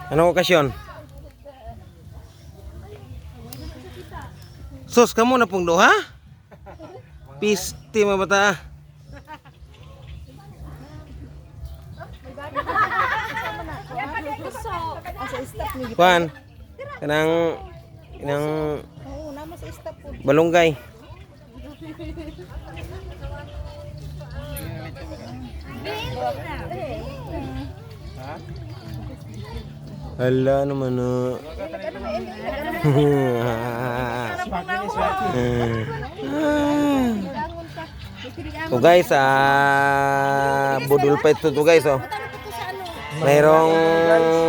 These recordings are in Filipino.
Anong okasyon? Sus, kamu na pong duha? Pisti mga bata. Kuan, kanang balunggay. Hala naman na. So guys, budol pa ito guys, oh. Mayroong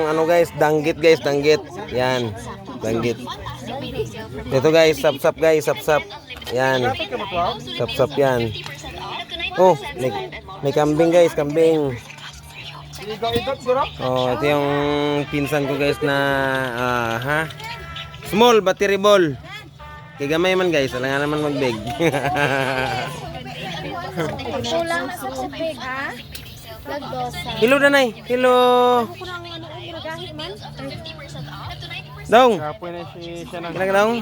ano guys, danggit guys, danggit. Yan, danggit. Ito guys, sap-sap guys, sap-sap. Yan. Sap-sap yan. Oh, may kambing guys, kambing. Oh, ito yung pinsan ko guys na small battery ball. Kaya gamay man guys, alam nga naman mag-big. Kulang sa tubig, ha? Lagdosa. Hello danay, hello. Dong. Kapoy na siya nang. Daong.